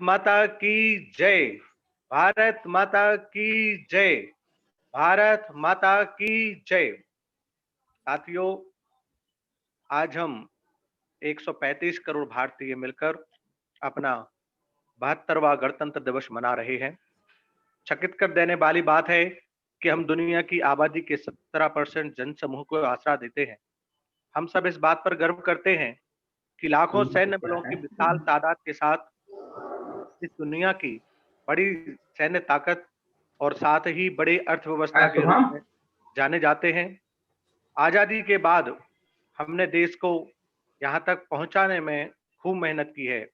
माता की जय। भारत माता की जय। भारत माता की जय। साथियों, आज हम 135 करोड़ भारतीय मिलकर अपना 72वां गणतंत्र दिवस मना रहे हैं। चकित कर देने वाली बात है कि हम दुनिया की आबादी के 17% जनसमूह को आसरा देते हैं। हम सब इस बात पर गर्व करते हैं कि लाखों सैन्य बलों की विशाल तादाद के साथ इस दुनिया की बड़ी सैन्य ताकत और साथ ही बड़ी अर्थव्यवस्था के रूप में जाने जाते हैं। आजादी के बाद हमने देश को यहाँ तक पहुंचाने में खूब मेहनत की है।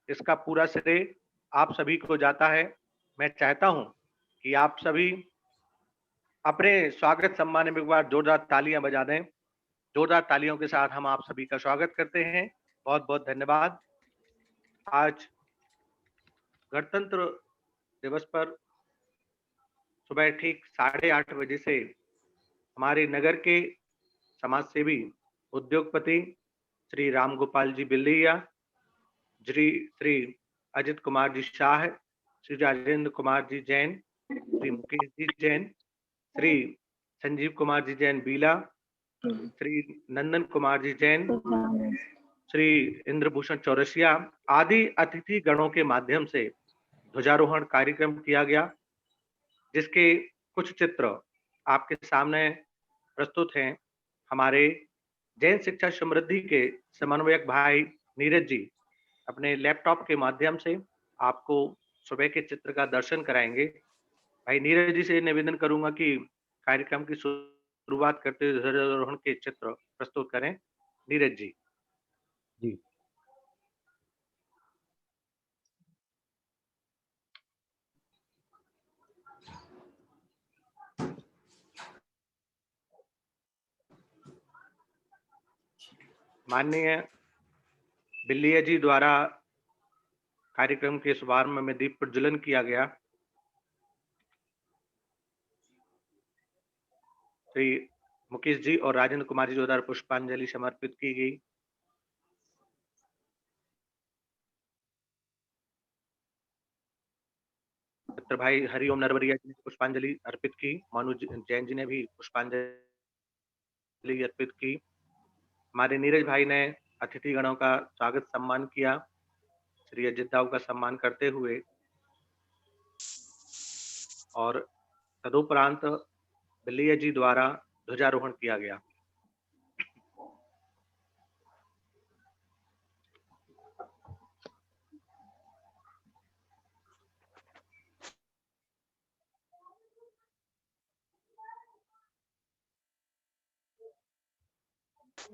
इसका पूरा श्रेय आप सभी को जाता है। मैं चाहता हूं कि आप सभी अपने स्वागत सम्मान में एक बार जोरदार तालियां बजा दें। जोरदार तालियों के साथ हम आप सभी का स्वागत करते हैं। बहुत बहुत धन्यवाद। आज गणतंत्र दिवस पर सुबह ठीक 8:30 बजे से हमारे नगर के समाज सेवी उद्योगपति श्री राम गोपाल जी बिल्लिया, श्री अजित कुमार जी शाह, श्री राजेंद्र कुमार जी जैन, श्री मुकेश जी जैन, श्री संजीव कुमार जी जैन बीला, श्री नंदन कुमार जी जैन, श्री इंद्रभूषण चौरसिया आदि अतिथि गणों के माध्यम से ध्वजारोहण कार्यक्रम किया गया, जिसके कुछ चित्र आपके सामने प्रस्तुत हैं। हमारे जैन शिक्षा समृद्धि के समन्वयक भाई नीरज जी अपने लैपटॉप के माध्यम से आपको सुबह के चित्र का दर्शन कराएंगे। भाई नीरज जी से निवेदन करूंगा कि कार्यक्रम की शुरुआत करते हुए ध्वजारोहण के चित्र प्रस्तुत करें। नीरज जी। जी। माननीय बिल्लिया जी द्वारा कार्यक्रम के शुभारंभ में दीप प्रज्वलन किया गया। श्री मुकेश जी और राजेंद्र कुमार जी द्वारा पुष्पांजलि समर्पित की गई। मित्र भाई हरिओम नरवरिया जी ने पुष्पांजलि अर्पित की। मनोज जैन जी ने भी पुष्पांजलि अर्पित की। हमारे नीरज भाई ने अतिथि गणों का स्वागत सम्मान किया, श्री अजित दाऊ का सम्मान करते हुए, और तदुपरांत बिल्लिया जी द्वारा ध्वजारोहण किया गया।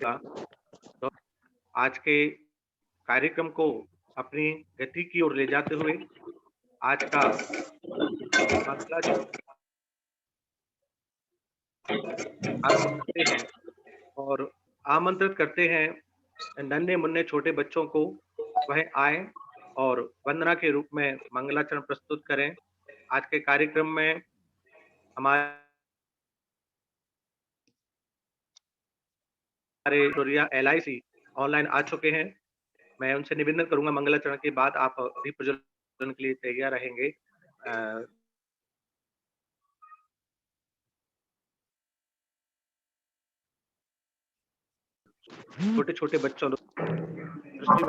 तो आज के कार्यक्रम को अपनी गति की ओर ले जाते हुए आज का आरंभ करते हैं और आमंत्रित करते हैं नन्हे मुन्ने छोटे बच्चों को वह आए और वंदना के रूप में मंगलाचरण प्रस्तुत करें। आज के कार्यक्रम में हमारे LIC ऑनलाइन आ चुके हैं। मैं उनसे निवेदन करूंगा मंगलाचरण के बाद आप दीप प्रज्वलन के लिए तैयार रहेंगे। छोटे छोटे बच्चों दृष्टि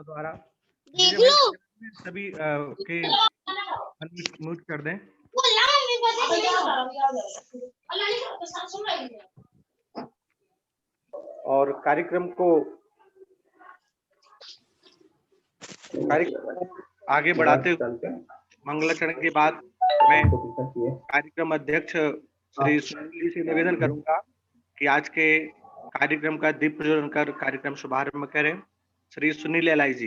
द्वारा देख लो सभी के म्यूट कर दें। और कार्यक्रम को आगे बढ़ाते हुए मंगलाचरण के बाद मैं कार्यक्रम अध्यक्ष श्री सुनील जी से निवेदन करूंगा कि आज के कार्यक्रम का दीप प्रज्वलन कर कार्यक्रम शुभारंभ करें। श्री सुनील LIC।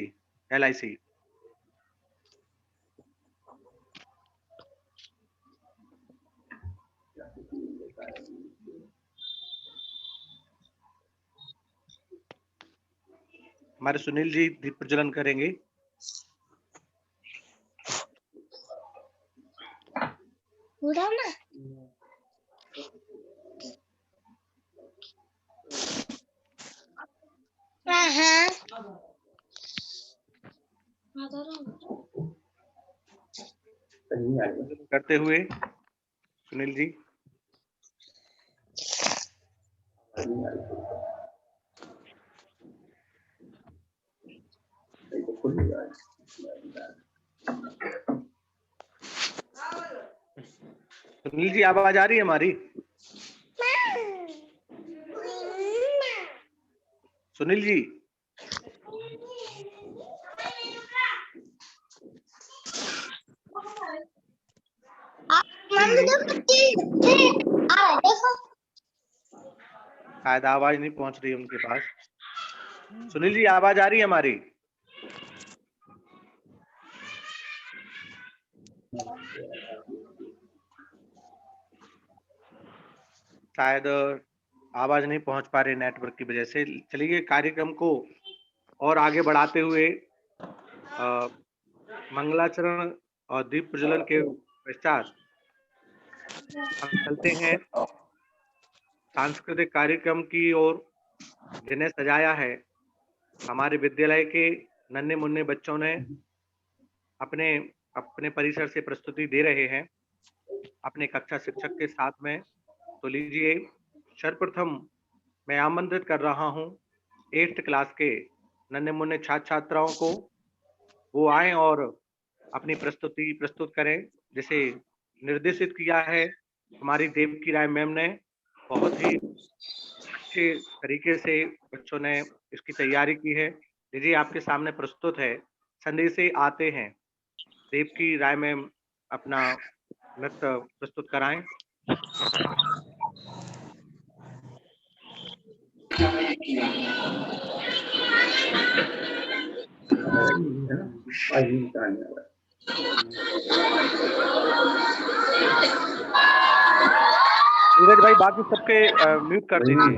हमारे सुनील जी दीप प्रज्वलन करेंगे। पूरा ना करते हुए सुनील जी सुनील जी आवाज आ रही है हमारी? सुनील जी शायद आवाज नहीं पहुंच रही उनके पास। सुनील जी आवाज आ रही है हमारी? शायद आवाज नहीं पहुंच पा रही नेटवर्क की वजह से। चलिए कार्यक्रम को और आगे बढ़ाते हुए मंगलाचरण और दीप प्रज्वलन के पश्चात हम चलते हैं सांस्कृतिक कार्यक्रम की ओर, जिन्हें सजाया है हमारे विद्यालय के नन्हे मुन्ने बच्चों ने अपने अपने परिसर से प्रस्तुति दे रहे हैं अपने कक्षा शिक्षक के साथ में। तो लीजिए, सर्वप्रथम मैं आमंत्रित कर रहा हूं 8th क्लास के नन्हे मुन्ने छात्र छात्राओं को, वो आए और अपनी प्रस्तुति प्रस्तुत करें, जिसे निर्देशित किया है हमारी देवकी राय मैम ने। बहुत ही अच्छे तरीके से बच्चों ने इसकी तैयारी की है। लीजिए, आपके सामने प्रस्तुत है संदेशे आते हैं। देवकी राय मैम अपना नृत्य प्रस्तुत कराएं। नीरज भाई, बाकी सबके म्यूट कर दीजिए।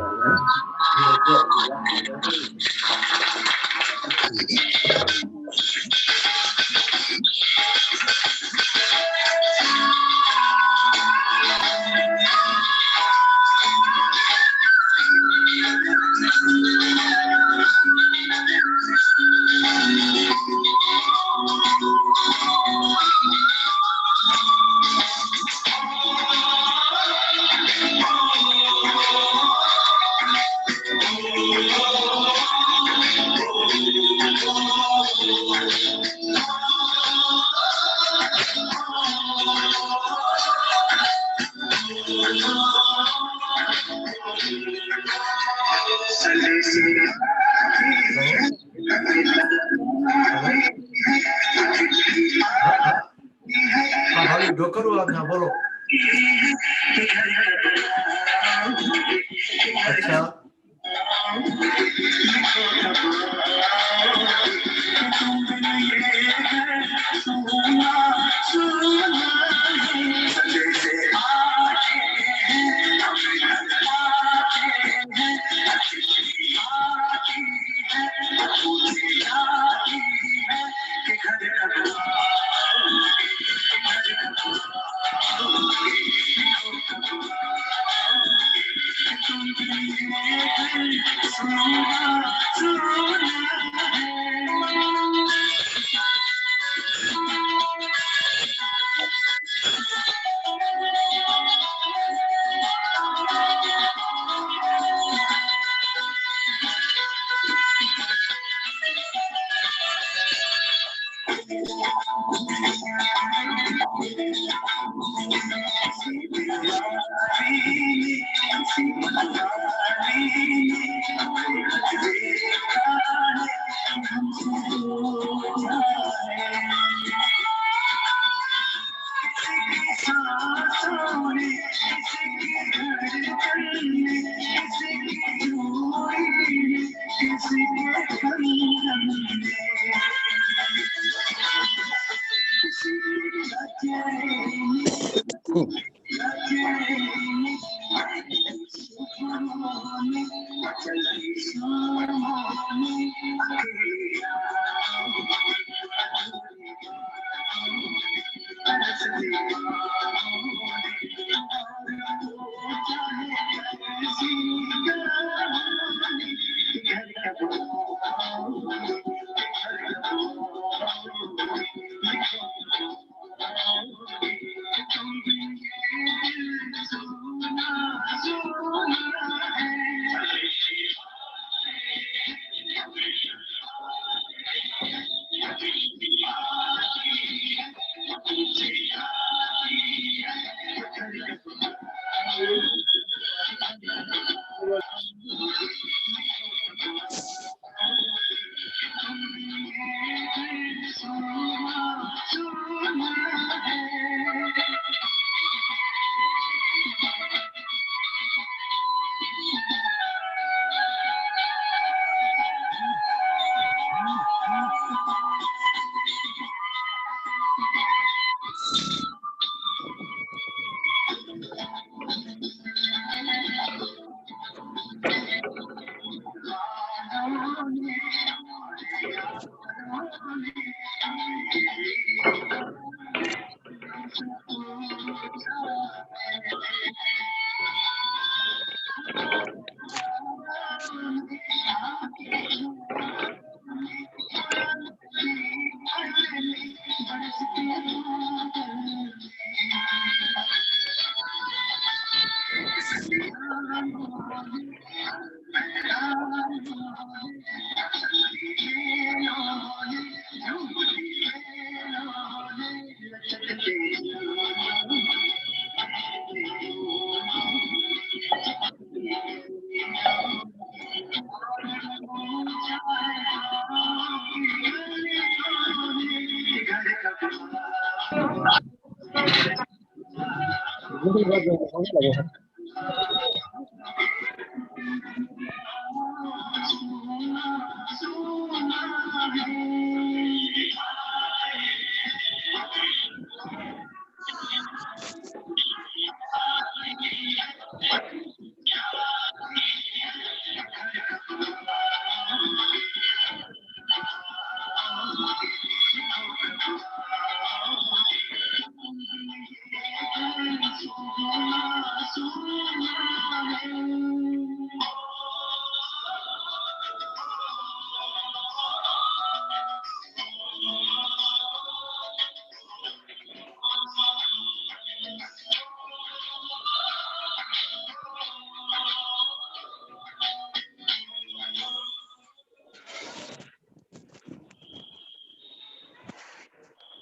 जो करूँ आप यहाँ बोलो। अच्छा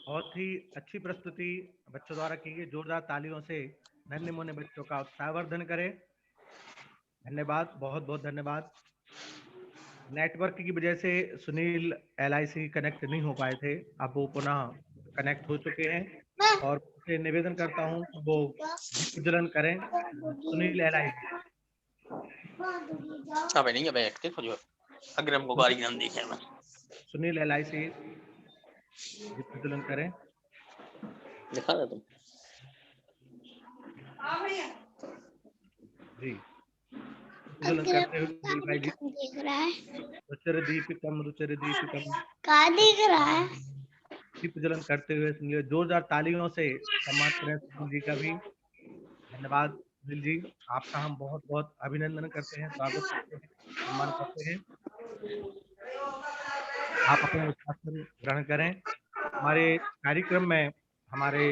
बहुत ही अच्छी प्रस्तुति बच्चों द्वारा की गई। जोरदार तालियों से नन्हे मुन्ने बच्चों का उत्साहवर्धन करें। धन्यवाद, बहुत बहुत धन्यवाद। नेटवर्क की वजह से सुनील LIC कनेक्ट नहीं हो पाए थे, अब वो पुनः कनेक्ट हो चुके हैं और उनसे निवेदन करता हूं कि वो प्रज्वलन करें। Sunil LIC Apa ini nggak aktif juga? Agram को गाड़ी नाम देखे मैं। सुनील LIC प्रज्वलन करें। दिखा दे तुम। जी प्रज्वलन करते हुए सुनील भाई जी। दिख रहा है, रुचिर दीपिकम क्या दिख रहा है? प्रज्वलन करते हुए सुनील, जोरदार तालियों से सम्मान करें सुनील जी का भी। धन्यवाद सुनील जी, आपका हम बहुत बहुत अभिनंदन करते हैं, स्वागत करते हैं, सम्मान करते हैं। आप अपना आसन ग्रहण करें। हमारे कार्यक्रम में हमारे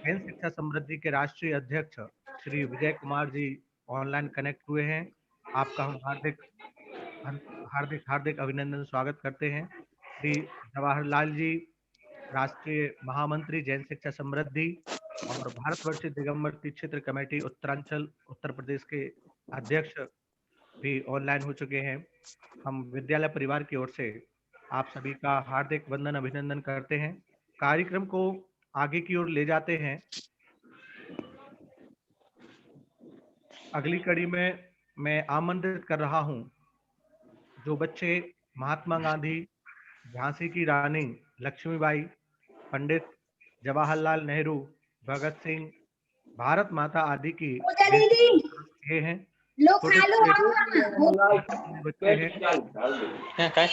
जैन शिक्षा समृद्धि के राष्ट्रीय अध्यक्ष श्री विजय कुमार जी ऑनलाइन कनेक्ट हुए हैं। आपका हम हार्दिक अभिनंदन स्वागत करते हैं। श्री जवाहरलाल जी राष्ट्रीय महामंत्री जैन शिक्षा समृद्धि और भारतवर्षीय दिगंबर क्षेत्र कमेटी उत्तरांचल उत्तर प्रदेश के अध्यक्ष भी ऑनलाइन हो चुके हैं। हम विद्यालय परिवार की ओर से आप सभी का हार्दिक वंदन अभिनंदन करते हैं। कार्यक्रम को आगे की ओर ले जाते हैं। अगली कड़ी में मैं आमंत्रित कर रहा हूं जो बच्चे महात्मा गांधी, झांसी की रानी लक्ष्मीबाई, पंडित जवाहरलाल नेहरू, भगत सिंह, भारत माता आदि की ये हैं, बच्चे हैं। क्या?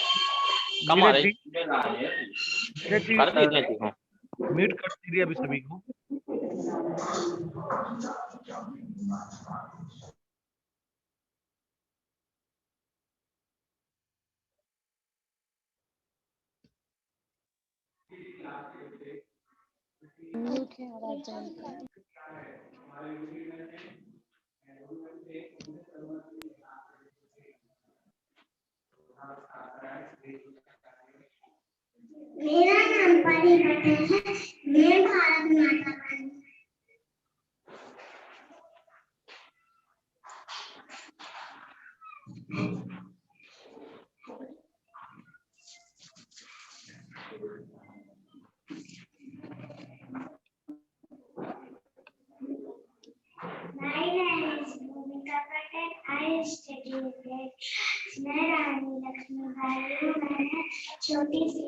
कम आ रही? मीट कर दीजिए अभी सभी को। मेरा नाम परिवर्तन है, मैं भारत माता का I study मैं रानी लक्ष्मीबाई हूँ। मैं छोटी सी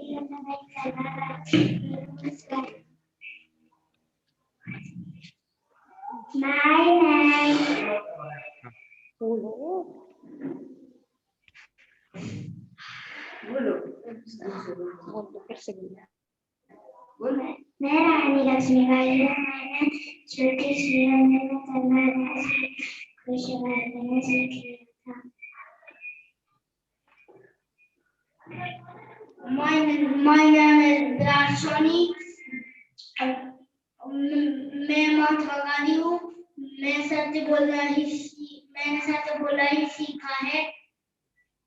मैं रानी लक्ष्मीबाई हूँ। मैंने छोटी सी उम्र में तलवार से खुश करना सीख लिया था। My name is Virat Soni. मैं महात्मा गांधी हूँ। मैंने सत्य बोलना ही सीखा है।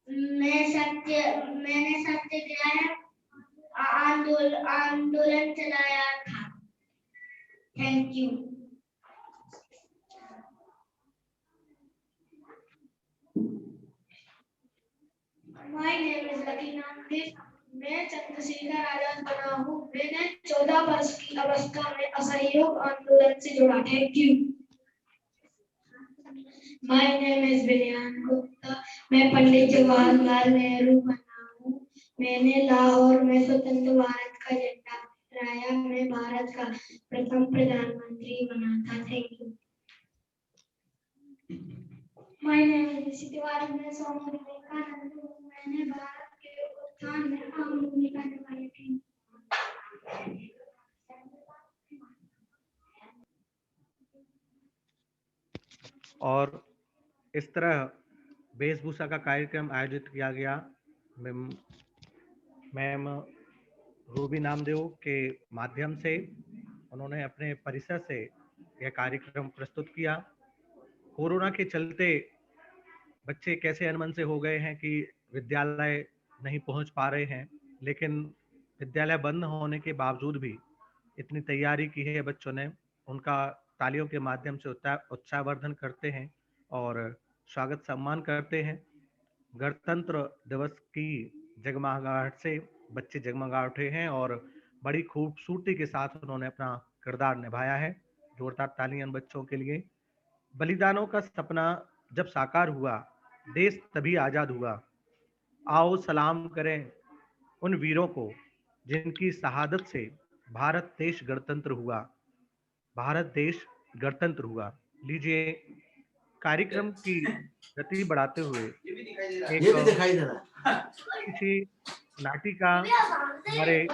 मैंने सत्य दिया है। आंदोलन चलाया था। Thank you. My name is Lakinandis. मैं चंद्रशेखर आजाद बना हूँ। मैंने 14 वर्ष की अवस्था में असहयोग आंदोलन से जुड़ा। Thank you. My name is Vinayan Gupta. मैं पंडित जवाहरलाल नेहरू बना हूँ। मैंने लाहौर में स्वतंत्र भारत का झंडा फहराया। मैं भारत का प्रथम प्रधानमंत्री बना था। Thank you. My name is ऋषि तिवारी। मैं स्वामी विवेकानंद हूँ। मैंने भारत के उत्थान में अहम भूमिका निभाई थी। और इस तरह वेशभूषा का कार्यक्रम आयोजित किया गया। मैम रूबी नामदेव के माध्यम से उन्होंने अपने परिसर से यह कार्यक्रम प्रस्तुत किया। कोरोना के चलते बच्चे कैसे अनमन से हो गए हैं कि विद्यालय नहीं पहुंच पा रहे हैं, लेकिन विद्यालय बंद होने के बावजूद भी इतनी तैयारी की है बच्चों ने। उनका तालियों के माध्यम से उत्साहवर्धन करते हैं और स्वागत सम्मान करते हैं। गणतंत्र दिवस की जगमगाहट से बच्चे जगमगा उठे हैं और बड़ी खूबसूरती के साथ उन्होंने अपना किरदार निभाया है। जोरदार तालियां बच्चों के लिए। बलिदानों का सपना जब साकार हुआ, देश तभी आजाद हुआ। आओ सलाम करें उन वीरों को जिनकी शहादत से भारत देश गणतंत्र हुआ। भारत देश गणतंत्र हुआ। लीजिए, कार्यक्रम की गति बढ़ाते हुए ये भी दिखाई दे रहा है। किसी नाटिका हमारे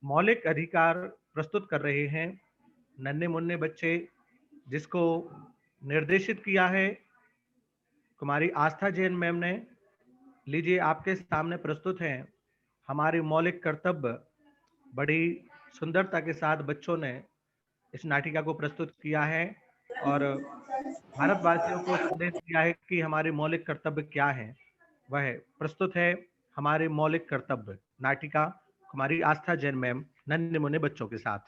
मौलिक अधिकार प्रस्तुत कर रहे हैं नन्हे मुन्ने बच्चे, जिसको निर्देशित किया है कुमारी आस्था जैन मैम ने। लीजिए, आपके सामने प्रस्तुत हैं हमारे मौलिक कर्तव्य। बड़ी सुंदरता के साथ बच्चों ने इस नाटिका को प्रस्तुत किया है और भारतवासियों को संदेश दिया है कि हमारे मौलिक कर्तव्य क्या हैं। वह प्रस्तुत है हमारे मौलिक कर्तव्य नाटिका कुमारी आस्था जैन मैम नन्हे मुन्ने बच्चों के साथ।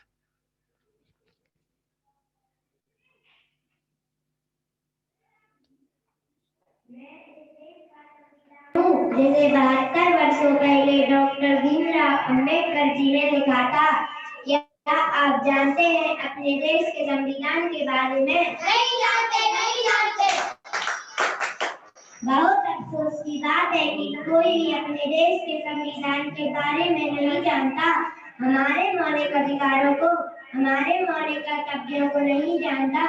जैसे 72 वर्षों पहले डॉक्टर भीमराव अंबेडकर जी ने लिखा था। क्या आप जानते हैं अपने देश के संविधान के बारे में? नहीं जानते। बहुत अफसोस की बात है कि कोई भी अपने देश के संविधान के बारे में नहीं जानता। हमारे मौलिक अधिकारों को, हमारे मौलिक कर्तव्यों को नहीं जानता।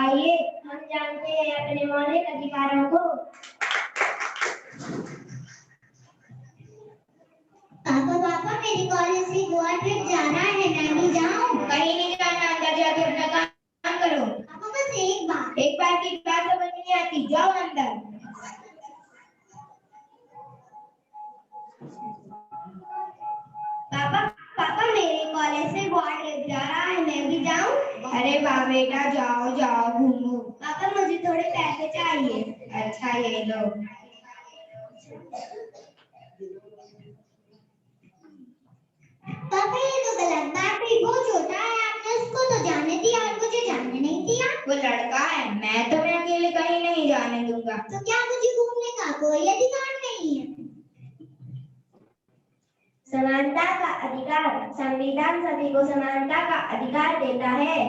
आइए हम जानते हैं अपने मौलिक अधिकारों को। पापा मेरी कॉलेज से गोवा ट्रिप जाना है। मैं नहीं जाऊँ? कहीं नहीं जाना, अंदर जाके अपना काम करो। पापा बस एक बार की बात समझ नहीं आती, जाओ अंदर। पापा मेरे कॉलेज से गोवा ट्रिप जा रहा है। मैं भी जाऊँ? अरे वाह बेटा, जाओ घूमो। पापा मुझे थोड़े पैसे चाहिए। अच्छा ये लो। पापा ये तो गलत बात है। वो छोटा है, आपने उसको तो जाने दिया और मुझे जाने नहीं दिया। वो लड़का है, मैं तुम्हें अकेले कहीं नहीं जाने दूंगा। तो क्या मुझे घूमने का कोई अधिकार नहीं है? समानता का अधिकार। संविधान सभी को समानता का अधिकार देता है।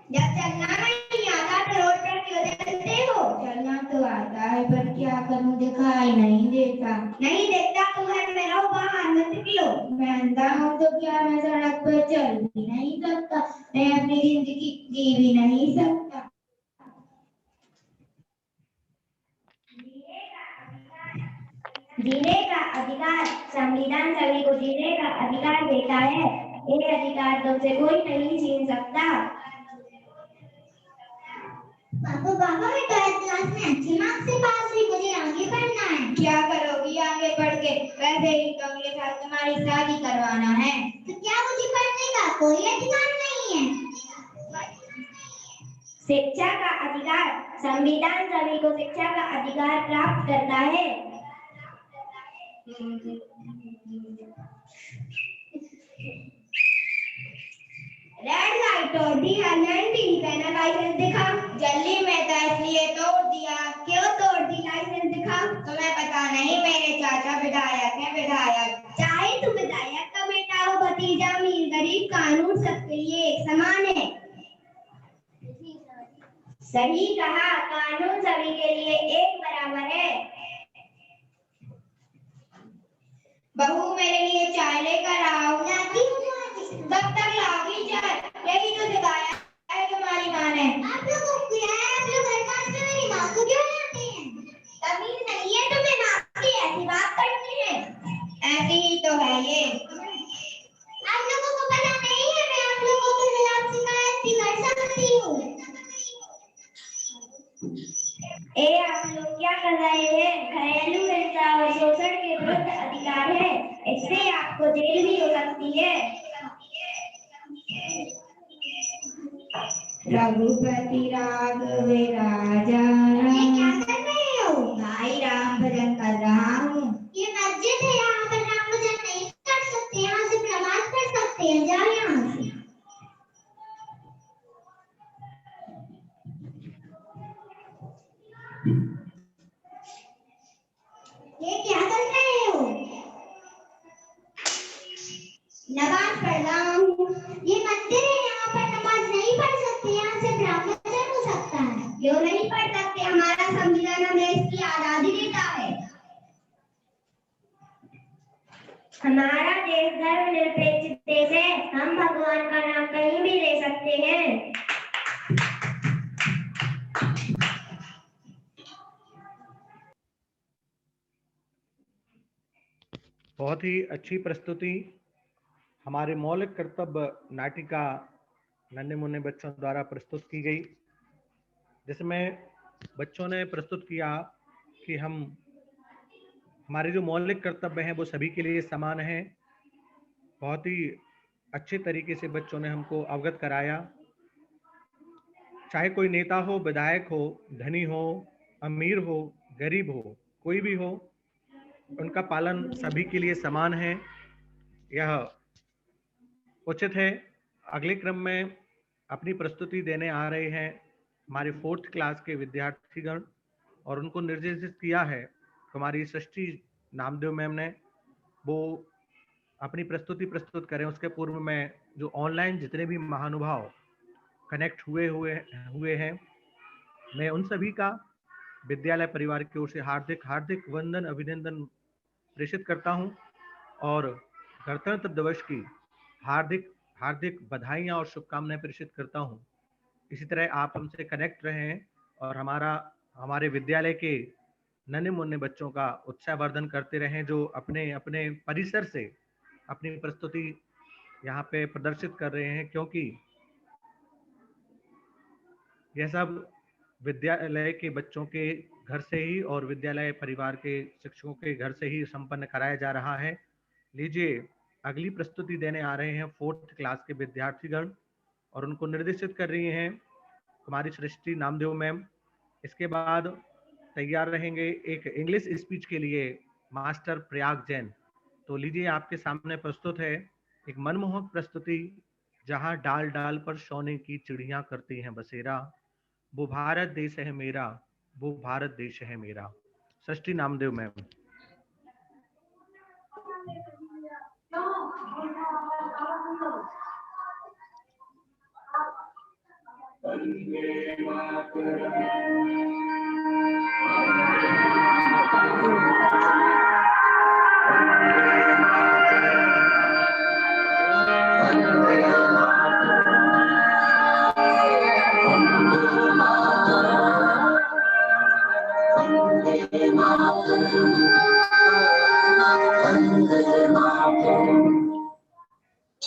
जब चलना नहीं आता तो रोड पर क्यों चलते हो? चलना तो आता है, पर क्या करूं, दिखाई नहीं देता। नहीं देखता तो घर में रहो, बाहर मत निकलो। मैं अंधा हूं तो क्या मैं सड़क पर चल भी नहीं सकता? मैं अपनी जिंदगी जी भी नहीं सकता। जीने का अधिकार संविधान सभी को जीने का अधिकार देता है। ये अधिकार तुमसे कोई नहीं छीन सकता। पापा मैं 12th क्लास में अच्छे मार्क्स से पास हुई, मुझे आगे पढ़ना है। क्या करोगी आगे पढ़ के? वैसे ही तो मेरे साथ तुम्हारी शादी करवाना है। तो क्या मुझे पढ़ने का कोई अधिकार नहीं है? शिक्षा का अधिकार संविधान सभी को शिक्षा का अधिकार प्राप्त करता है। रेड लाइट तोड़ दी है, नहीं पहना, लाइसेंस दिखा। जल्दी में तो इसलिए तोड़ दिया। क्यों तोड़ दी? लाइसेंस दिखा। तुम्हें पता नहीं मेरे चाचा विधायक है। विधायक चाहे तुम विधायक का बेटा हो, भतीजा, अमीर गरीब, कानून सबके लिए एक समान है। सही कहा, कानून सभी के लिए एक बराबर है। बहू मेरे लिए चाय लेकर आओ। लाती हूँ। तब तक लागी चाय। यही तो सिखाया है तुम्हारी माँ ने। आप लोगों को क्या है? आप लोग हर बात में मेरी माँ को क्यों लाते हैं? तमीज नहीं है तुम्हें? माँ की ऐसी बात करते हैं। ऐसी ही तो है ये। आप लोगों को पता नहीं है, मैं आप लोगों के खिलाफ शिकायत भी कर सकती हूँ। आप लोग क्या कर रहे हैं? घरेलू हिंसा और शोषण के विरुद्ध अधिकार है। इससे आपको जेल भी हो सकती है। रघुपति राघव राजा। ये क्या कर रहे हो? भाई राम भजन कर रहा हूँ। ये मस्जिद है, यहाँ पर राम भजन नहीं कर सकते। यहाँ से नमाज पढ़ सकते हैं। जाओ यहाँ से। ये क्या कर रहे हो? नमाज पढ़ रहा हूँ। ये मंदिर है, यहाँ पर नमाज नहीं पढ़ सकते। यहाँ से भ्रष्टाचार हो सकता है। क्यों नहीं पढ़ सकते? हमारा संविधान हमें इसकी आजादी देता है। हमारा देश धर्मनिरपेक्ष देश है। हम भगवान का नाम कहीं भी ले सकते हैं। बहुत ही अच्छी प्रस्तुति हमारे मौलिक कर्तव्य नाटिका नन्हे मुन्ने बच्चों द्वारा प्रस्तुत की गई, जिसमें बच्चों ने प्रस्तुत किया कि हमारे जो मौलिक कर्तव्य हैं वो सभी के लिए समान हैं। बहुत ही अच्छे तरीके से बच्चों ने हमको अवगत कराया। चाहे कोई नेता हो, विधायक हो, धनी हो, अमीर हो, गरीब हो, कोई भी हो, उनका पालन सभी के लिए समान है, यह उचित है। अगले क्रम में अपनी प्रस्तुति देने आ रहे हैं हमारे 4th क्लास के विद्यार्थीगण, और उनको निर्देशित किया है हमारी सृष्टि नामदेव मैम ने, वो अपनी प्रस्तुति प्रस्तुत करें। उसके पूर्व में जो ऑनलाइन जितने भी महानुभाव कनेक्ट हुए हैं, मैं उन सभी का विद्यालय परिवार की ओर से हार्दिक वंदन अभिनंदन प्रेषित करता हूं, और गणतंत्र दिवस की हार्दिक बधाइयां और शुभकामनाएं प्रेषित करता हूं। इसी तरह आप हमसे कनेक्ट रहें और हमारे विद्यालय के नन्हे मुन्ने बच्चों का उत्साहवर्धन करते रहें, जो अपने अपने परिसर से अपनी प्रस्तुति यहाँ पे प्रदर्शित कर रहे हैं, क्योंकि यह सब विद्यालय के बच्चों के घर से ही और विद्यालय परिवार के शिक्षकों के घर से ही संपन्न कराया जा रहा है। लीजिए, अगली प्रस्तुति देने आ रहे हैं 4th क्लास के विद्यार्थीगण, और उनको निर्देशित कर रही हैं हमारी सृष्टि नामदेव मैम। इसके बाद तैयार रहेंगे एक इंग्लिश स्पीच के लिए मास्टर प्रयाग जैन। तो लीजिए, आपके सामने प्रस्तुत है एक मनमोहक प्रस्तुति, जहां डाल डाल पर सोने की चिड़ियां करती हैं बसेरा, वो भारत देश है मेरा, वो भारत देश है मेरा। सृष्टि नामदेव मैम।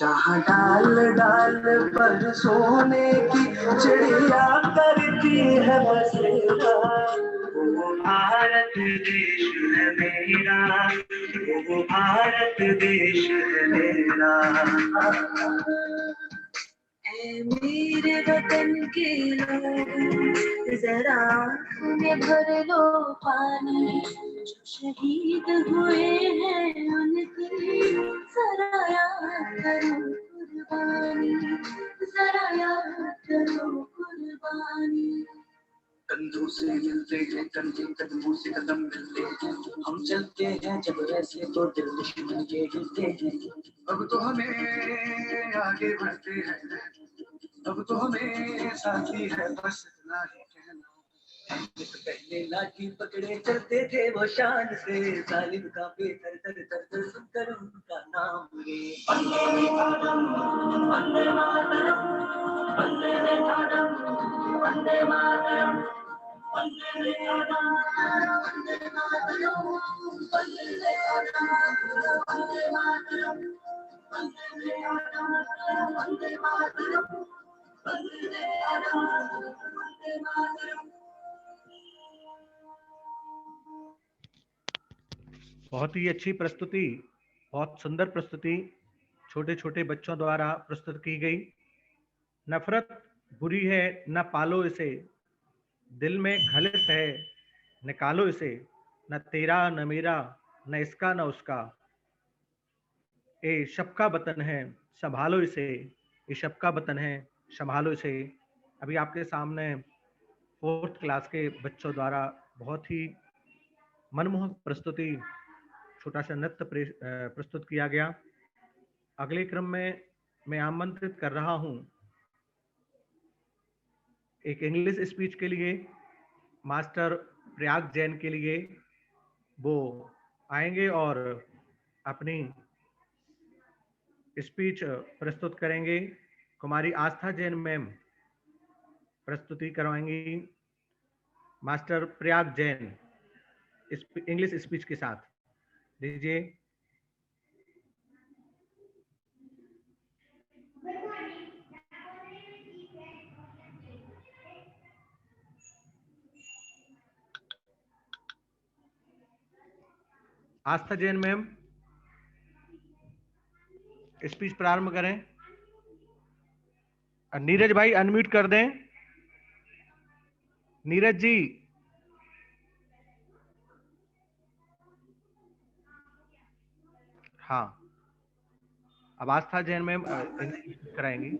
जहाँ डाल डाल पर सोने की चिड़िया करती है बसेरा, वो भारत देश है मेरा, वो भारत देश है मेरा। ऐ मेरे वतन के लोग जरा आँखों में भर लो पानी, जो शहीद हुए हैं उनकी जरा याद करो कुर्बानी, जरा याद करो कुर्बानी। कंधों से मिलते हैं कंधे, कदमों से कदम मिलते हैं, हम चलते हैं जब ऐसे तो दिल दुश्मन के हिलते हैं। अब तो हमें आगे बढ़ते हैं, अब तो हमें साथी है बस इतना ही कहना। पहले लाठी पकड़े चलते थे वो शान से, जालिम का बेतर तर तर तर सुनकर उनका नाम रे। वंदे मातरम, वंदे मातरम, वंदे मातरम, वंदे मातरम, वंदे मातरम, वंदे मातरम, वंदे मातरम, वंदे मातरम, वंदे मातरम, वंदे मातरम, वंदे मातरम। बहुत ही अच्छी प्रस्तुति, बहुत सुंदर प्रस्तुति छोटे छोटे बच्चों द्वारा प्रस्तुत की गई। नफरत बुरी है न पालो इसे, दिल में खलिश है निकालो इसे, न तेरा न मेरा न इसका न उसका, ये सबका वतन है संभालो इसे, ये सबका वतन है संभालो इसे। अभी आपके सामने 4th क्लास के बच्चों द्वारा बहुत ही मनमोहक प्रस्तुति, छोटा सा नृत्य प्रस्तुत किया गया। अगले क्रम में मैं आमंत्रित कर रहा हूं एक इंग्लिश स्पीच के लिए मास्टर प्रयाग जैन के लिए। वो आएंगे और अपनी स्पीच प्रस्तुत करेंगे। कुमारी आस्था जैन मैम प्रस्तुति करवाएंगी master Prayag Jain English speech के साथ। दीजिए। आस्था जैन मैम स्पीच प्रारंभ करें। नीरज भाई अनम्यूट कर दें। नीरज जी। हाँ, अब आस्था जैन मैम कराएंगी।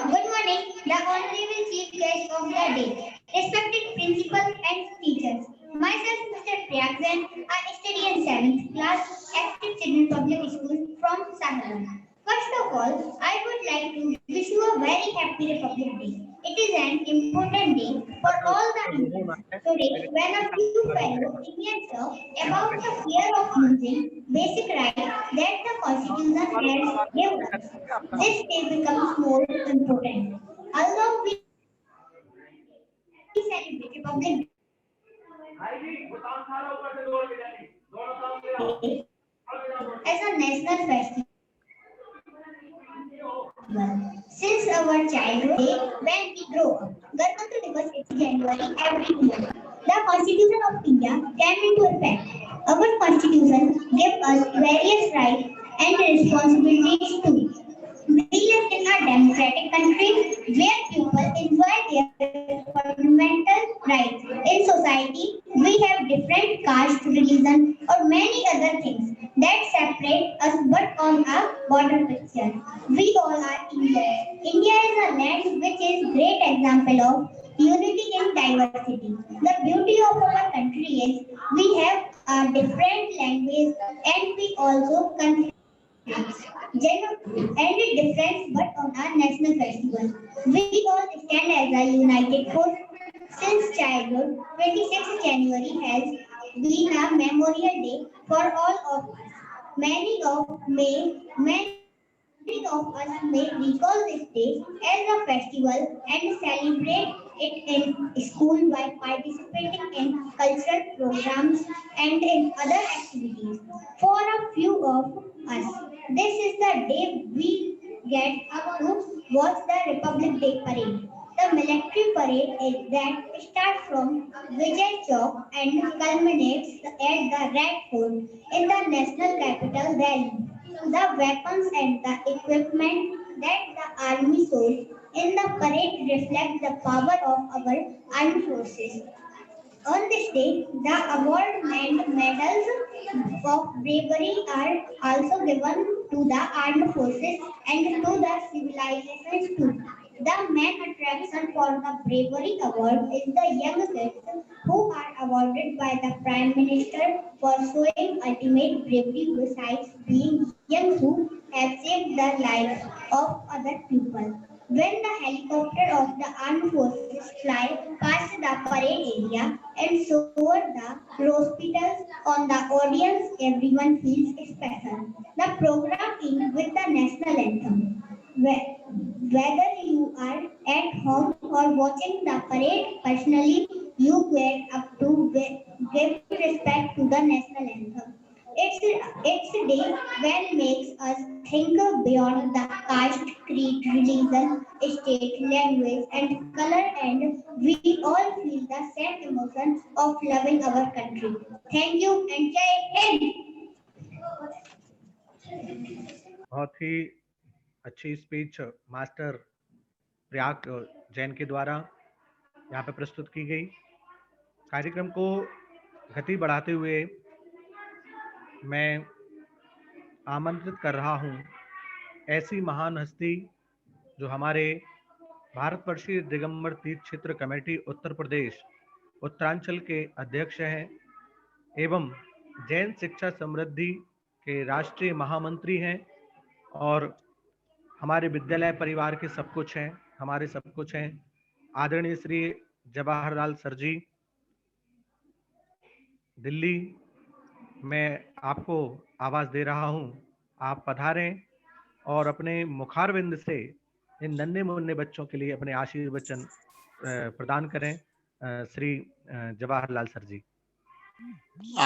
Good morning, the Honorable Chief Guest of the day, respected principals and teachers. Myself, Mr. Priyak Jain, I study in 7th class, Active Children Public School from Saharan. First of all, I would like to wish you a very happy Republic Day. It is an important day for all the Indians. Today, when a few fellow Indians talk about the fear of losing basic rights that the Constitution has given us, this day becomes more important. Although we celebrate Republic Day as a national festival, since our childhood, when we grow up, Ganpati Divas is January every year. The Constitution of India came into effect. Our Constitution gives us various rights and responsibilities too. We live in a democratic country where people enjoy their fundamental rights. In society, we have different caste, religion, or many other things that separate us, but on a broader picture, we all are Indians. India is a land which is great example of unity in diversity. The beauty of our country is we have a different language and we also any difference but on our national festival. We all stand as a united force. Since childhood, 26th January has been a memorial day for all of us. Many Many of us may recall this day as a festival and celebrate it in school by participating in cultural programs and in other activities. For a few of us, this is the day we get up to watch the Republic Day parade. The military parade is that starts from Vijay Chowk and culminates at the Red Fort in the national capital Delhi. The weapons and the equipment that the army shows in the parade reflect the power of our armed forces. On this day, the award and medals of bravery are also given to the armed forces and to the civilizations too. The main attraction for the bravery award is the young kids who are awarded by the Prime Minister for showing ultimate bravery besides being young who have saved the lives of other people. When the helicopter of the armed forces fly past the parade area and show the hospitals on the audience, everyone feels special. The program ends with the national anthem. Whether you are at home or watching the parade, personally, you get up to give respect to the national anthem. It's a day when makes us think beyond the caste, creed, religion, state, language, and color, and we all feel the same emotion of loving our country. Thank you and Jai Hind. बहुत ही अच्छी speech master Prayag Jain के द्वारा यहाँ पे प्रस्तुत की गई। कार्यक्रम को गति बढ़ाते हुए मैं आमंत्रित कर रहा हूँ ऐसी महान हस्ती जो हमारे भारतवर्षीय दिगंबर तीर्थ क्षेत्र कमेटी उत्तर प्रदेश उत्तरांचल के अध्यक्ष हैं एवं जैन शिक्षा समृद्धि के राष्ट्रीय महामंत्री हैं और हमारे विद्यालय परिवार के सब कुछ हैं, हमारे सब कुछ हैं, आदरणीय श्री जवाहरलाल सर जी। दिल्ली में आपको आवाज दे रहा हूं, आप पधारें और अपने मुखारविंद से इन नन्हे मुन्ने बच्चों के लिए अपने आशीर्वचन प्रदान करें। श्री जवाहरलाल सर जी।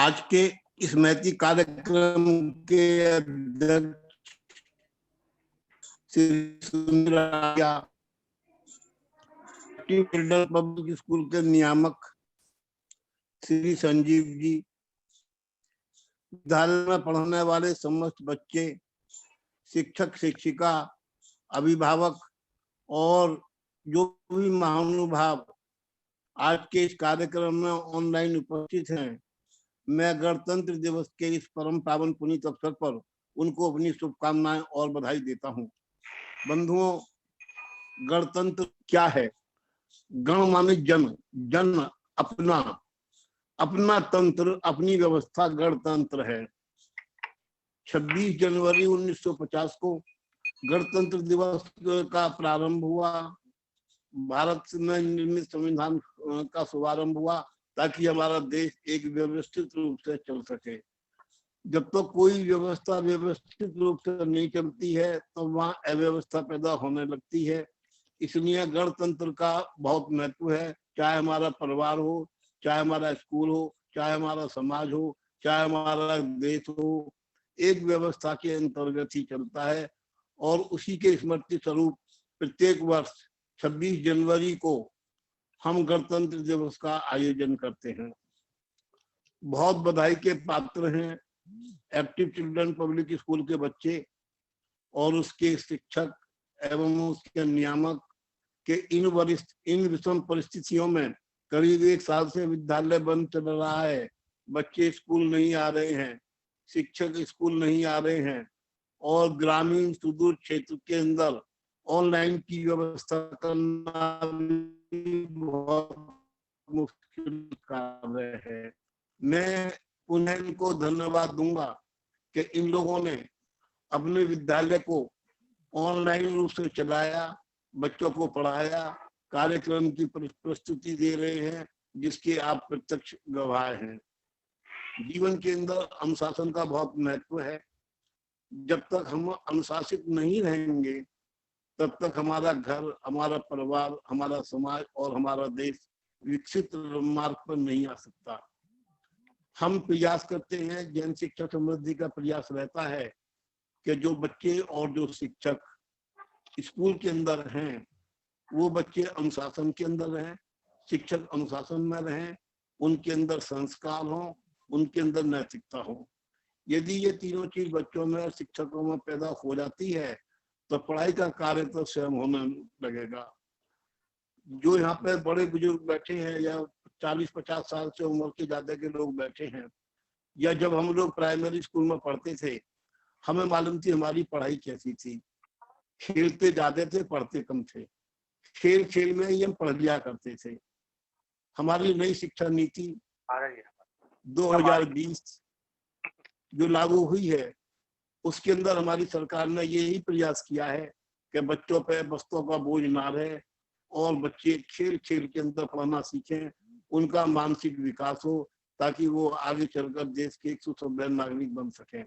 आज के इस महती कार्यक्रम के अध्यक्ष पब्लिक स्कूल के नियामक श्री संजीव जी, विद्यालय में पढ़ने वाले समस्त बच्चे, शिक्षक शिक्षिका, अभिभावक और जो भी महानुभाव आज के इस कार्यक्रम में ऑनलाइन उपस्थित हैं, मैं गणतंत्र दिवस के इस परम पावन पुनीत अवसर पर उनको अपनी शुभकामनाएं और बधाई देता हूं। बंधुओं, गणतंत्र क्या है? गण माने जन, जन अपना, अपना तंत्र, अपनी व्यवस्था गणतंत्र है। 26 जनवरी 1950 को गणतंत्र दिवस का प्रारंभ हुआ। भारत में निर्मित संविधान का शुभारंभ हुआ ताकि हमारा देश एक व्यवस्थित रूप से चल सके। जब तक कोई व्यवस्था व्यवस्थित रूप से नहीं चलती है तो वहाँ अव्यवस्था पैदा होने लगती है। इसलिए गणतंत्र का बहुत महत्व है। चाहे हमारा परिवार हो, चाहे हमारा स्कूल हो, चाहे हमारा समाज हो, चाहे हमारा देश हो, एक व्यवस्था के अंतर्गत ही चलता है। और उसी के स्मृति स्वरूप प्रत्येक वर्ष 26 जनवरी को हम गणतंत्र दिवस का आयोजन करते हैं। बहुत बधाई के पात्र हैं एक्टिव चिल्ड्रन पब्लिक स्कूल के बच्चे और उसके शिक्षक एवं उसके नियामक के इन विषम परिस्थितियों में करीब 1 साल से विद्यालय बंद चल रहा है। बच्चे स्कूल नहीं आ रहे हैं, शिक्षक स्कूल नहीं आ रहे हैं और ग्रामीण सुदूर क्षेत्र के अंदर ऑनलाइन की व्यवस्था करना बहुत मुश्किल कार्य है। मैं उन्हें इनको धन्यवाद दूंगा कि इन लोगों ने अपने विद्यालय को ऑनलाइन रूप से चलाया, बच्चों को पढ़ाया, कार्यक्रम की प्रस्तुति दे रहे हैं जिसके आप प्रत्यक्ष गवाह हैं। जीवन के अंदर अनुशासन का बहुत महत्व है। जब तक हम अनुशासित नहीं रहेंगे तब तक हमारा घर, हमारा परिवार, हमारा समाज और हमारा देश विकसित मार्ग पर नहीं आ सकता। हम प्रयास करते हैं, जन शिक्षा समृद्धि का प्रयास रहता है कि जो बच्चे और जो शिक्षक स्कूल के अंदर हैं वो बच्चे अनुशासन के अंदर रहें, शिक्षक अनुशासन में रहें, उनके अंदर संस्कार हो, उनके अंदर नैतिकता हो। यदि ये तीनों चीज बच्चों में और शिक्षकों में पैदा हो जाती है तो पढ़ाई का कार्य तो स्वयं होने लगेगा। जो यहाँ पे बड़े बुजुर्ग बैठे हैं या 40-50 साल से उम्र के ज्यादा के लोग बैठे हैं, या जब हम लोग प्राइमरी स्कूल में पढ़ते थे हमें मालूम थी हमारी पढ़ाई कैसी थी। खेलते ज्यादा थे, पढ़ते कम थे। खेल खेल में ही हम पढ़ लिया करते थे। हमारी नई शिक्षा नीति 2020 जो लागू हुई है उसके अंदर हमारी सरकार ने यही प्रयास किया है कि बच्चों पे बस्तों का बोझ ना रहे और बच्चे खेल खेल के अंदर पढ़ना सीखें, उनका मानसिक विकास हो ताकि वो आगे चलकर देश के एक सुसंपन्न नागरिक बन सकें।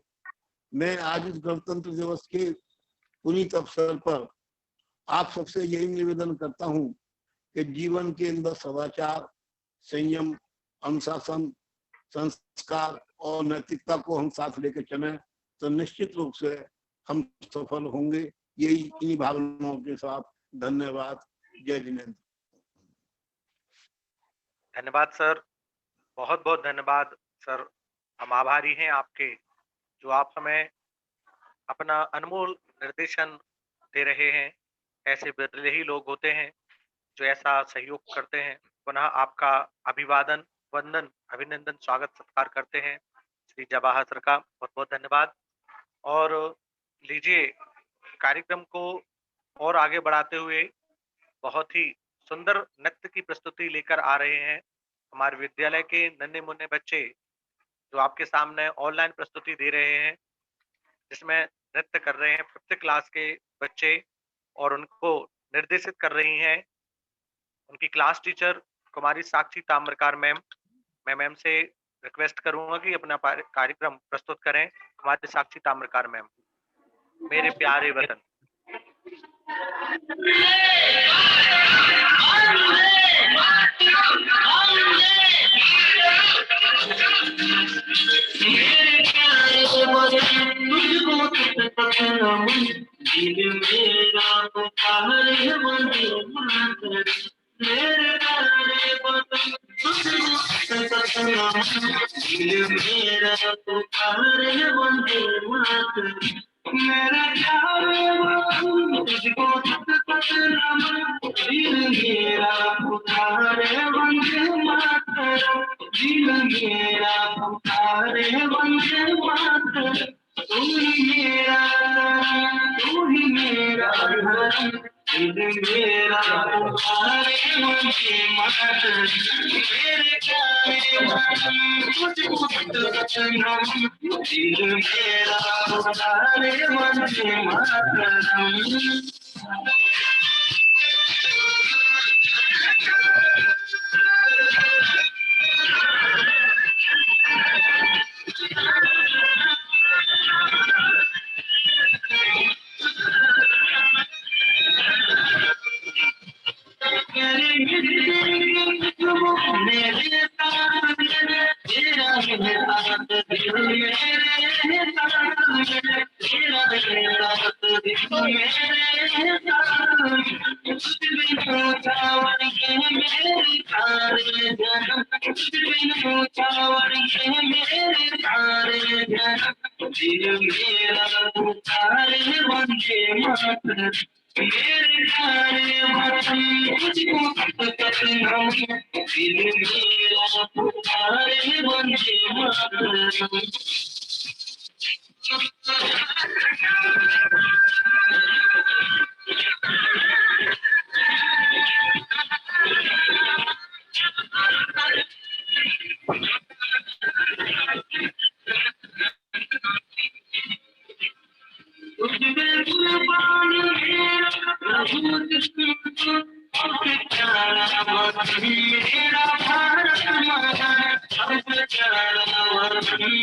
मैं आज इस गणतंत्र दिवस के पुनीत अवसर पर आप सबसे यही निवेदन करता हूं कि जीवन के अंदर सदाचार, संयम, अनुशासन, संस्कार और नैतिकता को हम साथ लेकर चलें तो निश्चित रूप से हम सफल होंगे। यही इन्हीं भावनाओं के साथ धन्यवाद। जय जिनेन्द्र। धन्यवाद सर, बहुत बहुत धन्यवाद सर। हम आभारी हैं आपके, जो आप हमें अपना अनमोल निर्देशन दे रहे हैं। ऐसे बिरले ही लोग होते हैं जो ऐसा सहयोग करते हैं। पुनः आपका अभिवादन, वंदन, अभिनंदन, स्वागत, सत्कार करते हैं श्री जवाहर सर का। बहुत बहुत धन्यवाद। और लीजिए, कार्यक्रम को और आगे बढ़ाते हुए बहुत ही सुंदर नृत्य की प्रस्तुति लेकर आ रहे हैं हमारे विद्यालय के नन्हे मुन्ने बच्चे, जो आपके सामने ऑनलाइन प्रस्तुति दे रहे हैं, जिसमें नृत्य कर रहे हैं फिफ्थ क्लास के बच्चे और उनको निर्देशित कर रही हैं उनकी क्लास टीचर कुमारी साक्षी ताम्रकार मैम। मैं मैम से रिक्वेस्ट करूंगा कि अपना कार्यक्रम प्रस्तुत करें। कुमारी साक्षी ताम्रकार मैम। मेरे प्यारे वतन।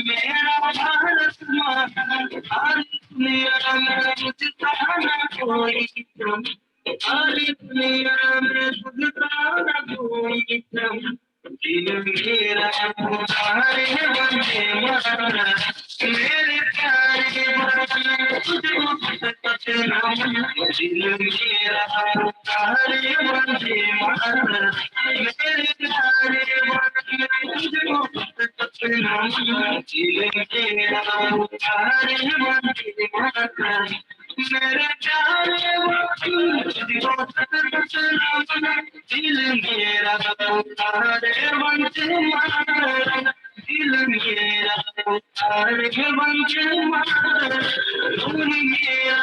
मेरा भारत माता दुनिया में तुझसा न कोई तुम, सारी दुनिया में तुझसा न कोई तुम, दिल मेरा तुम्हारे बंदे मारा, मेरे प्यारे बंदे तुझको सतना, दिल मेरा तुम्हारे बंदे मारा, मेरे प्यारे बंदे तुझको सतना, दिल मेरा तुम्हारे बंदे मारा, मेरे प्यारे बंदे तुझको सतना, दिल मेरा तुम्हारे बंदे मारा, दिल मेरा तुम्हारे बंदे मारा, तू ही मेरा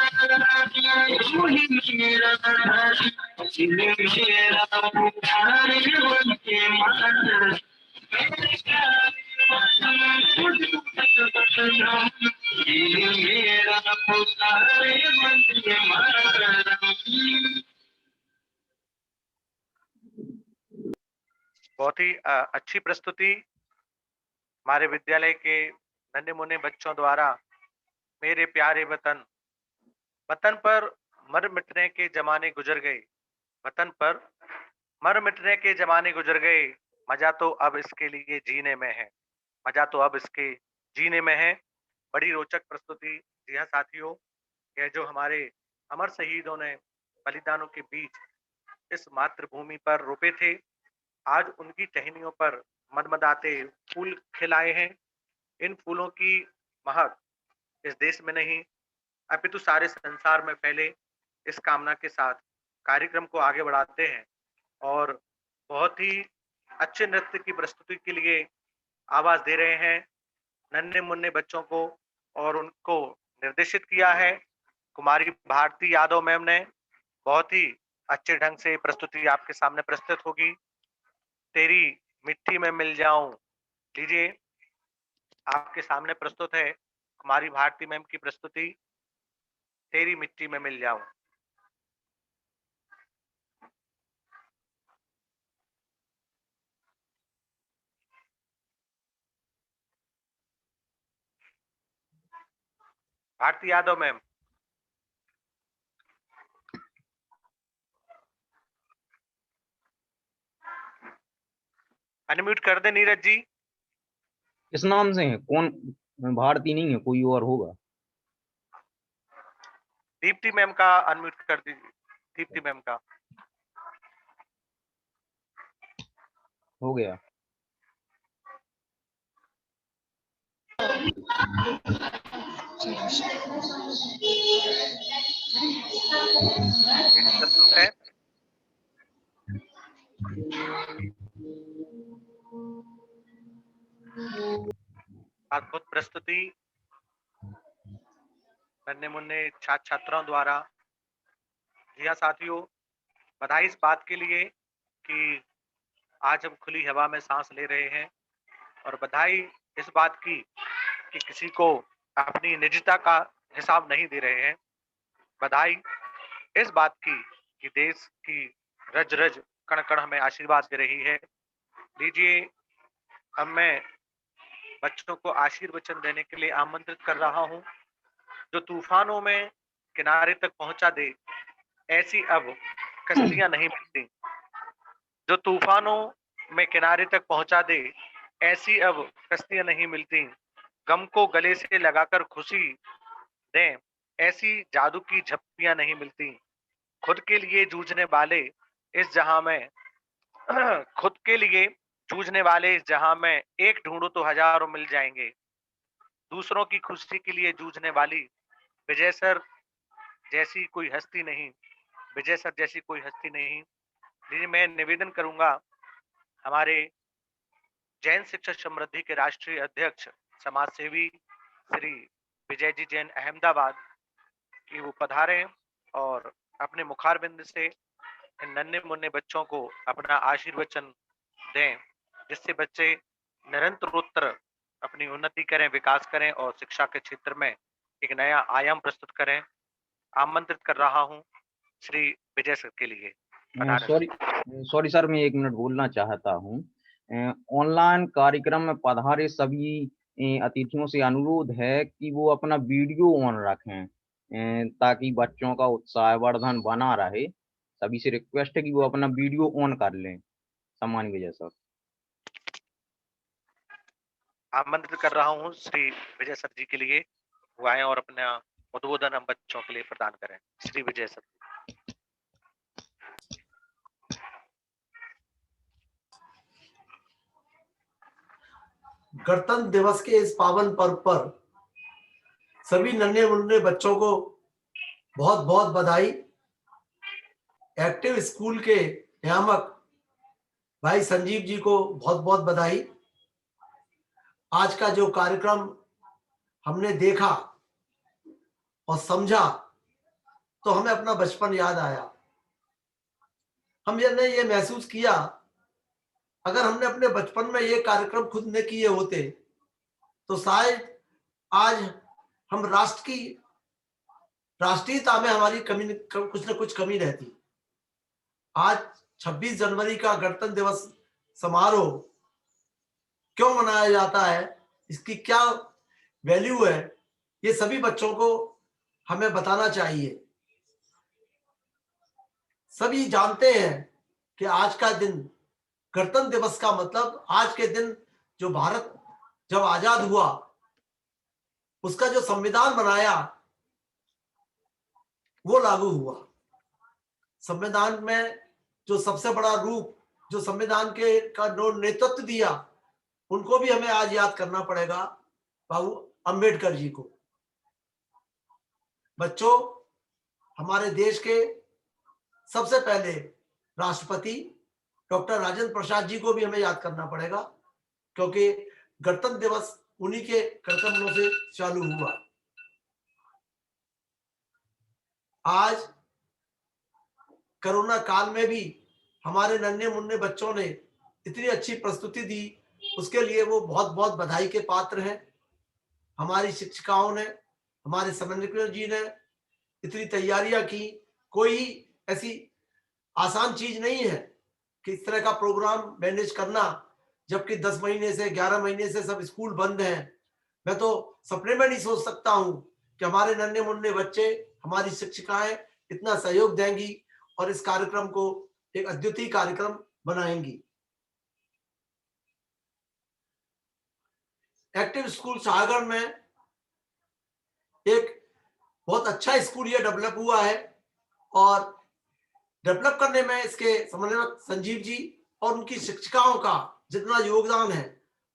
तू ही मेरा दिल मेरा तुम्हारे बंदे मारा, मेरे प्यारे तुझको सतना, दिल मेरा तुम्हारे बंदे मारा। बहुत ही अच्छी प्रस्तुति हमारे विद्यालय के नन्हे मुन्ने बच्चों द्वारा। मेरे प्यारे वतन, वतन पर मर मिटने के जमाने गुजर गए, वतन पर मर मिटने के जमाने गुजर गए, मजा तो अब इसके लिए जीने में है, मजा तो अब इसके जीने में है। बड़ी रोचक प्रस्तुति। जी हाँ साथियों, यह जो हमारे अमर शहीदों ने बलिदानों के बीच इस मातृभूमि पर रोपे थे, आज उनकी टहनियों पर मदमदाते फूल खिलाए हैं। इन फूलों की महक इस देश में नहीं अपितु सारे संसार में फैले, इस कामना के साथ कार्यक्रम को आगे बढ़ाते हैं और बहुत ही अच्छे नृत्य की प्रस्तुति के लिए आवाज दे रहे हैं नन्हे मुन्ने बच्चों को, और उनको निर्देशित किया है कुमारी भारती यादव मैम ने। बहुत ही अच्छे ढंग से प्रस्तुति आपके सामने प्रस्तुत होगी। तेरी मिट्टी में मिल जाऊं, लीजिए आपके सामने प्रस्तुत है कुमारी भारती मैम की प्रस्तुति, तेरी मिट्टी में मिल जाऊं। भारती यादव मैम। अनम्यूट कर दे नीरज जी। किस नाम से है? कौन? भारती नहीं है, कोई और होगा। दीप्ति मैम का अनम्यूट कर दीजिए, दीप्ति मैम का। हो गया। प्रस्तुत है अद्भुत प्रस्तुति नन्हे मुन्ने छात्र छात्राओं द्वारा। जी हाँ साथियों, बधाई इस बात के लिए कि आज हम खुली हवा में सांस ले रहे हैं, और बधाई इस बात की कि किसी को अपनी निजता का हिसाब नहीं दे रहे हैं। बधाई इस बात की कि देश की रज रज कण कण हमें आशीर्वाद दे रही है। लीजिए अब मैं बच्चों को आशीर्वचन देने के लिए आमंत्रित कर रहा हूं। जो तूफानों में किनारे तक पहुंचा दे, ऐसी अब कश्तियां नहीं मिलती। जो तूफानों में किनारे तक पहुंचा दे, ऐसी अब कश्तियां नहीं मिलती। गम को गले से लगाकर खुशी दें, ऐसी जादू की झप्पियां नहीं मिलती। खुद के लिए जूझने वाले इस जहां में खुद के लिए जूझने वाले इस जहां में एक ढूंढो तो हजारों मिल जाएंगे। दूसरों की खुशी के लिए जूझने वाली विजय सर जैसी कोई हस्ती नहीं, विजय सर जैसी कोई हस्ती नहीं। लेकिन मैं निवेदन करूंगा हमारे जैन शिक्षक समृद्धि के राष्ट्रीय अध्यक्ष समाज सेवी श्री विजय जी जैन अहमदाबाद कि वो पधारें और अपने मुखारबिंद से इन नन्हे मुन्ने बच्चों को अपना आशीर्वचन दें, जिससे बच्चे निरंतरोत्तर अपनी उन्नति करें, विकास करें और शिक्षा के क्षेत्र में एक नया आयाम प्रस्तुत करें। आमंत्रित कर रहा हूं श्री विजय सर के लिए। सॉरी सर, मैं 1 मिनट बोलना चाहता हूँ। ऑनलाइन कार्यक्रम में पधारे सभी अतिथियों से अनुरोध है कि वो अपना वीडियो ऑन रखें, ताकि बच्चों का उत्साहवर्धन बना रहे। सभी से रिक्वेस्ट है कि वो अपना वीडियो ऑन कर लें। सम्मानित विजय सर। आमंत्रित कर रहा हूँ श्री विजय सर जी के लिए, वो आए और अपना उद्बोधन हम बच्चों के लिए प्रदान करें। श्री विजय सर। गणतंत्र दिवस के इस पावन पर्व पर सभी नन्हे मुन्ने बच्चों को बहुत बहुत बधाई। एक्टिव स्कूल के नियामक भाई संजीव जी को बहुत बहुत बधाई। आज का जो कार्यक्रम हमने देखा और समझा तो हमें अपना बचपन याद आया। हमने ये महसूस किया, अगर हमने अपने बचपन में ये कार्यक्रम खुद न किए होते तो शायद आज हम राष्ट्रीयता में हमारी कुछ न कुछ कमी रहती। आज 26 जनवरी का गणतंत्र दिवस समारोह क्यों मनाया जाता है, इसकी क्या वैल्यू है, ये सभी बच्चों को हमें बताना चाहिए। सभी जानते हैं कि आज का दिन गणतंत्र दिवस का मतलब आज के दिन जो भारत जब आजाद हुआ उसका जो संविधान बनाया वो लागू हुआ। संविधान में जो सबसे बड़ा रूप जो संविधान के का नेतृत्व दिया उनको भी हमें आज याद करना पड़ेगा, बाबू अंबेडकर जी को। बच्चों, हमारे देश के सबसे पहले राष्ट्रपति डॉक्टर राजेंद्र प्रसाद जी को भी हमें याद करना पड़ेगा, क्योंकि गणतंत्र दिवस उन्हीं के कर्तव्यों से चालू हुआ। आज कोरोना काल में भी हमारे नन्हे मुन्ने बच्चों ने इतनी अच्छी प्रस्तुति दी, उसके लिए वो बहुत बहुत बधाई के पात्र हैं। हमारी शिक्षिकाओं ने, हमारे समन्वयक जी ने इतनी तैयारियां की। कोई ऐसी आसान चीज नहीं है कि इस तरह का प्रोग्राम मैनेज करना, जबकि 10 महीने से 11 महीने से सब स्कूल बंद हैं। मैं तो सपने में नहीं सोच सकता हूं कि हमारे नन्हे मुन्ने बच्चे, हमारी शिक्षिकाएं इतना सहयोग देंगी और इस कार्यक्रम को एक अद्वितीय कार्यक्रम बनाएंगी। एक्टिव स्कूल शाहगढ़ में एक बहुत अच्छा स्कूल ये डेवलप हुआ है और डेवलप करने में इसके समन्वयक संजीव जी और उनकी शिक्षिकाओं का जितना योगदान है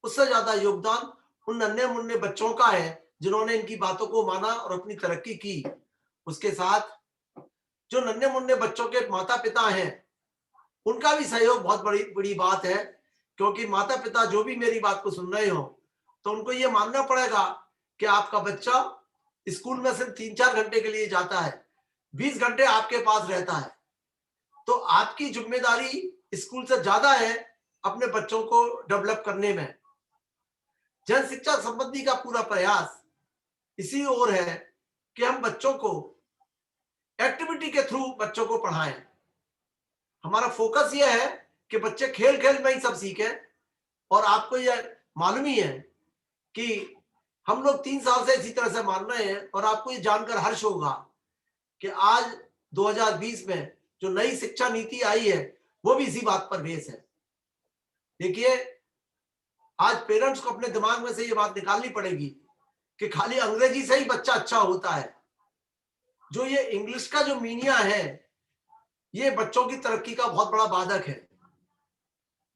उससे ज्यादा योगदान उन नन्हे मुन्ने बच्चों का है जिन्होंने इनकी बातों को माना और अपनी तरक्की की। उसके साथ जो नन्हे मुन्ने बच्चों के माता पिता हैं उनका भी सहयोग बहुत बड़ी बात है, क्योंकि माता पिता जो भी मेरी बात को सुन रहे हो तो उनको ये मानना पड़ेगा कि आपका बच्चा स्कूल में सिर्फ 3-4 घंटे के लिए जाता है, 20 घंटे आपके पास रहता है, तो आपकी जिम्मेदारी स्कूल से ज्यादा है अपने बच्चों को डेवलप करने में। जन शिक्षा संबंधी का पूरा प्रयास इसी ओर है कि हम बच्चों को एक्टिविटी के थ्रू बच्चों को पढ़ाएं। हमारा फोकस यह है कि बच्चे खेल खेल में ही सब सीखें। और आपको यह मालूम ही है कि हम लोग 3 साल से इसी तरह से मान रहे हैं, और आपको ये जानकर हर्ष होगा कि आज 2020 में जो नई शिक्षा नीति आई है वो भी इसी बात पर बेस है। देखिए, आज पेरेंट्स को अपने दिमाग में से ये बात निकालनी पड़ेगी कि खाली अंग्रेजी से ही बच्चा अच्छा होता है। जो ये इंग्लिश का जो मीनिया है ये बच्चों की तरक्की का बहुत बड़ा बाधक है।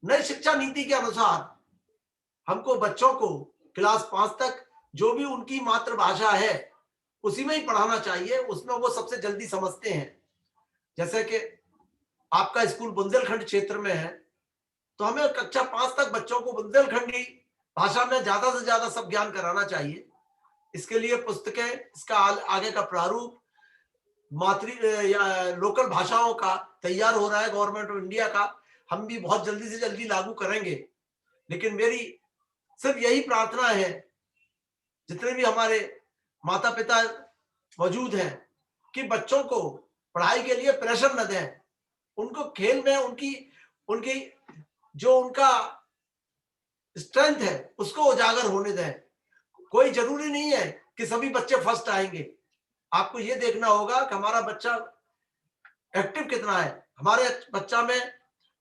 नई शिक्षा नीति के अनुसार हमको बच्चों को क्लास 5 तक जो भी उनकी मातृभाषा है उसी में ही पढ़ाना चाहिए, उसमें वो सबसे जल्दी समझते हैं। जैसे कि आपका स्कूल बुंदेलखंड क्षेत्र में है तो हमें कक्षा 5 तक बच्चों को बुंदेलखंडी भाषा में ज्यादा से ज्यादा सब ज्ञान कराना चाहिए। इसके लिए पुस्तकें, इसका आगे का प्रारूप लोकल भाषाओं का तैयार हो रहा है गवर्नमेंट ऑफ इंडिया का, हम भी बहुत जल्दी से जल्दी लागू करेंगे। लेकिन मेरी सिर्फ यही प्रार्थना है, जितने भी हमारे माता पिता मौजूद हैं, कि बच्चों को पढ़ाई के लिए प्रेशर न दें, उनको खेल में उनकी जो उनका स्ट्रेंथ है उसको उजागर होने दें। कोई जरूरी नहीं है कि सभी बच्चे फर्स्ट आएंगे। आपको ये देखना होगा कि हमारा बच्चा एक्टिव कितना है, हमारे बच्चा में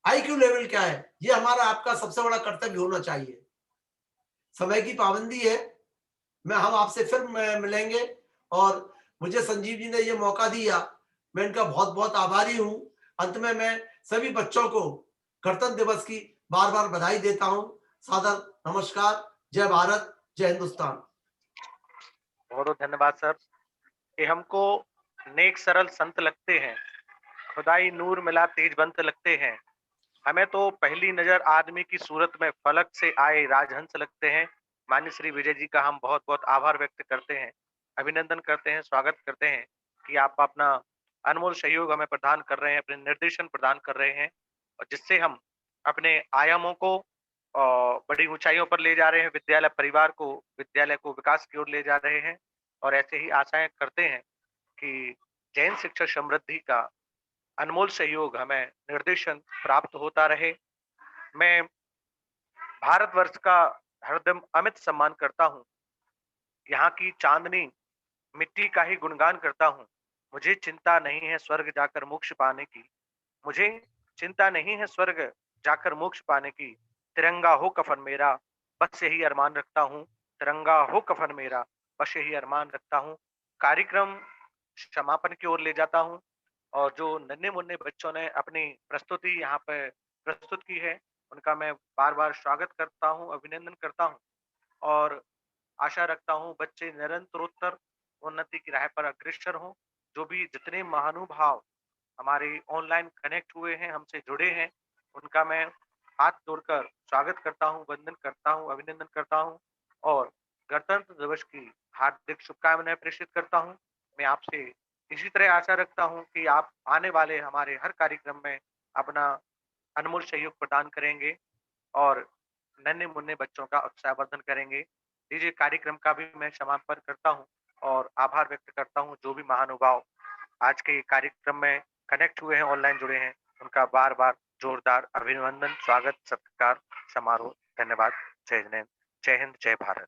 आईक्यू लेवल क्या है। ये हमारा आपका सबसे बड़ा कर्तव्य होना चाहिए। समय की पाबंदी है, हम आपसे फिर मिलेंगे और मुझे संजीव जी ने ये मौका दिया, मैं इनका बहुत बहुत आभारी हूं। अंत में मैं सभी बच्चों को गणतंत्र दिवस की बार बार बधाई देता हूं। सादर नमस्कार। जय भारत, जय हिंदुस्तान। बहुत बहुत धन्यवाद सर। कि हमको नेक सरल संत लगते हैं, खुदाई नूर मिला तेजवंत लगते हैं। हमें तो पहली नजर आदमी की सूरत में फलक से आए राजहंस लगते हैं। माननीय श्री विजय जी का हम बहुत बहुत आभार व्यक्त करते हैं, अभिनंदन करते हैं, स्वागत करते हैं कि आप अपना अनमोल सहयोग हमें प्रदान कर रहे हैं, अपने निर्देशन प्रदान कर रहे हैं, और जिससे हम अपने आयामों को बड़ी ऊंचाइयों पर ले जा रहे हैं, विद्यालय परिवार को, विद्यालय को विकास की ओर ले जा रहे हैं। और ऐसे ही आशाएं करते हैं कि जैन शिक्षा समृद्धि का अनमोल सहयोग हमें निर्देशन प्राप्त होता रहे। मैं भारतवर्ष का हरदम अमित सम्मान करता हूँ, यहाँ की चांदनी मिट्टी का ही गुणगान करता हूँ। मुझे चिंता नहीं है स्वर्ग जाकर मोक्ष पाने की, मुझे चिंता नहीं है स्वर्ग जाकर मोक्ष पाने की। तिरंगा हो कफन मेरा, बस यही अरमान रखता हूँ। तिरंगा हो कफन मेरा, बस यही अरमान रखता हूँ। कार्यक्रम समापन की ओर ले जाता हूँ, और जो नन्हे मुन्ने बच्चों ने अपनी प्रस्तुति यहाँ पे प्रस्तुत की है, उनका मैं बार बार स्वागत करता हूँ, अभिनंदन करता हूँ, और आशा रखता हूँ बच्चे निरंतरोत्तर उन्नति की राह पर अग्रसर हों। जो भी जितने महानुभाव हमारे ऑनलाइन कनेक्ट हुए हैं, हमसे जुड़े हैं, उनका मैं हाथ जोड़कर स्वागत करता हूँ, वंदन करता हूँ, अभिनंदन करता हूँ, और गणतंत्र दिवस की हार्दिक शुभकामनाएं प्रेषित करता हूँ। मैं आपसे इसी तरह आशा रखता हूँ कि आप आने वाले हमारे हर कार्यक्रम में अपना अनमोल सहयोग प्रदान करेंगे और नन्हे मुन्ने बच्चों का उत्साहवर्धन करेंगे। लीजिए, कार्यक्रम का भी मैं समापन करता हूँ और आभार व्यक्त करता हूँ जो भी महानुभाव आज के कार्यक्रम में कनेक्ट हुए हैं, ऑनलाइन जुड़े हैं, उनका बार बार जोरदार अभिनंदन, स्वागत, सत्कार समारोह। धन्यवाद। जय हिंद, जय भारत।